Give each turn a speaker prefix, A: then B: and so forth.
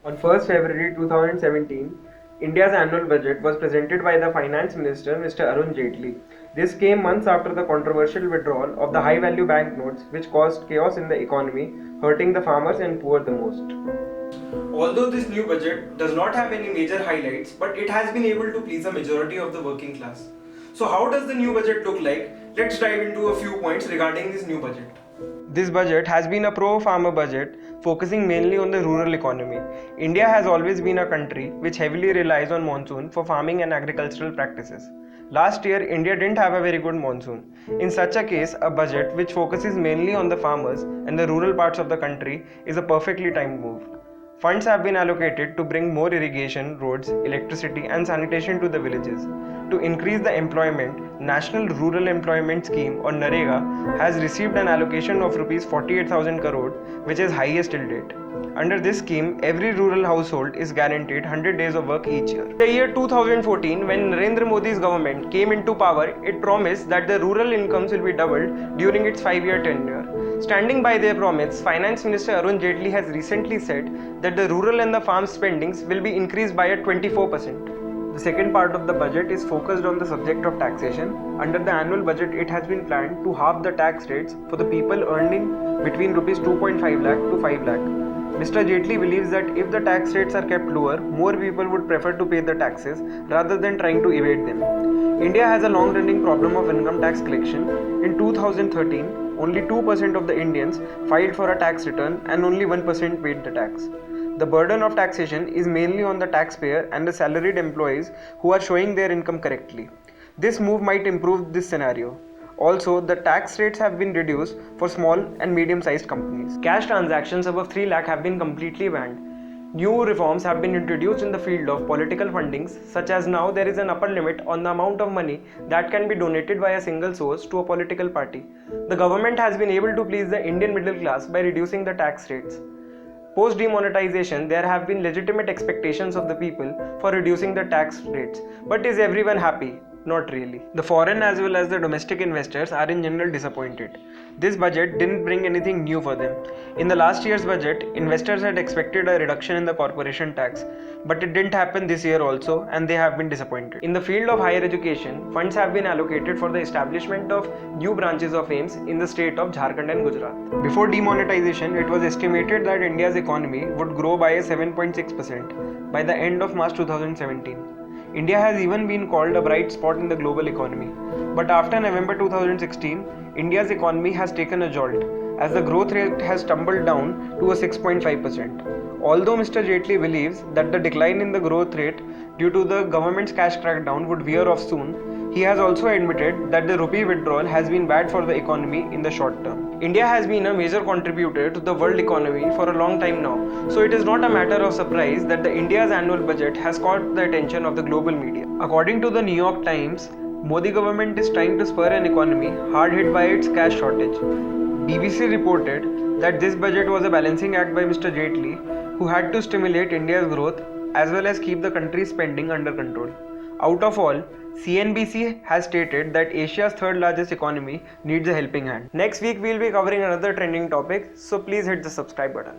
A: On 1st February 2017, India's annual budget was presented by the Finance Minister Mr. Arun Jaitley. This came months after the controversial withdrawal of the high value banknotes, which caused chaos in the economy, hurting the farmers and poor the most.
B: Although this new budget does not have any major highlights, but it has been able to please a majority of the working class. So how does the new budget look like? Let's dive into a few points regarding this new budget.
A: This budget has been a pro-farmer budget, focusing mainly on the rural economy. India has always been a country which heavily relies on monsoon for farming and agricultural practices. Last year, India didn't have a very good monsoon. In such a case, a budget which focuses mainly on the farmers and the rural parts of the country is a perfectly timed move. Funds have been allocated to bring more irrigation, roads, electricity and sanitation to the villages. To increase the employment, National Rural Employment Scheme or NREGA has received an allocation of Rs 48,000 crore, which is highest till date. Under this scheme, every rural household is guaranteed 100 days of work each year. In the year 2014, when Narendra Modi's government came into power, it promised that the rural incomes will be doubled during its 5-year tenure. Standing by their promise, Finance Minister Arun Jaitley has recently said that the rural and the farm spendings will be increased by a 24%. The second part of the budget is focused on the subject of taxation. Under the annual budget, it has been planned to halve the tax rates for the people earning between Rs 2.5 lakh to 5 lakh. Mr. Jaitley believes that if the tax rates are kept lower, more people would prefer to pay the taxes rather than trying to evade them. India has a long-running problem of income tax collection. In 2013, only 2% of the Indians filed for a tax return and only 1% paid the tax. The burden of taxation is mainly on the taxpayer and the salaried employees who are showing their income correctly. This move might improve this scenario. Also, the tax rates have been reduced for small and medium-sized companies. Cash transactions above 3 lakh have been completely banned. New reforms have been introduced in the field of political fundings, such as now there is an upper limit on the amount of money that can be donated by a single source to a political party. The government has been able to please the Indian middle class by reducing the tax rates. Post demonetization, there have been legitimate expectations of the people for reducing the tax rates. But is everyone happy? Not really. The foreign as well as the domestic investors are in general disappointed. This budget didn't bring anything new for them. In the last year's budget, investors had expected a reduction in the corporation tax, but it didn't happen this year also, and they have been disappointed. In the field of higher education, funds have been allocated for the establishment of new branches of AIIMS in the state of Jharkhand and Gujarat. Before demonetization, it was estimated that India's economy would grow by a 7.6% by the end of March 2017. India has even been called a bright spot in the global economy. But after November 2016, India's economy has taken a jolt, as the growth rate has tumbled down to a 6.5%. Although Mr. Jaitley believes that the decline in the growth rate due to the government's cash crackdown would wear off soon, he has also admitted that the rupee withdrawal has been bad for the economy in the short term. India has been a major contributor to the world economy for a long time now, so it is not a matter of surprise that the India's annual budget has caught the attention of the global media. According to the New York Times, Modi government is trying to spur an economy hard hit by its cash shortage. BBC reported that this budget was a balancing act by Mr. Jaitley, who had to stimulate India's growth as well as keep the country's spending under control. Out of all, CNBC has stated that Asia's third largest economy needs a helping hand. Next week we will be covering another trending topic, so please hit the subscribe button.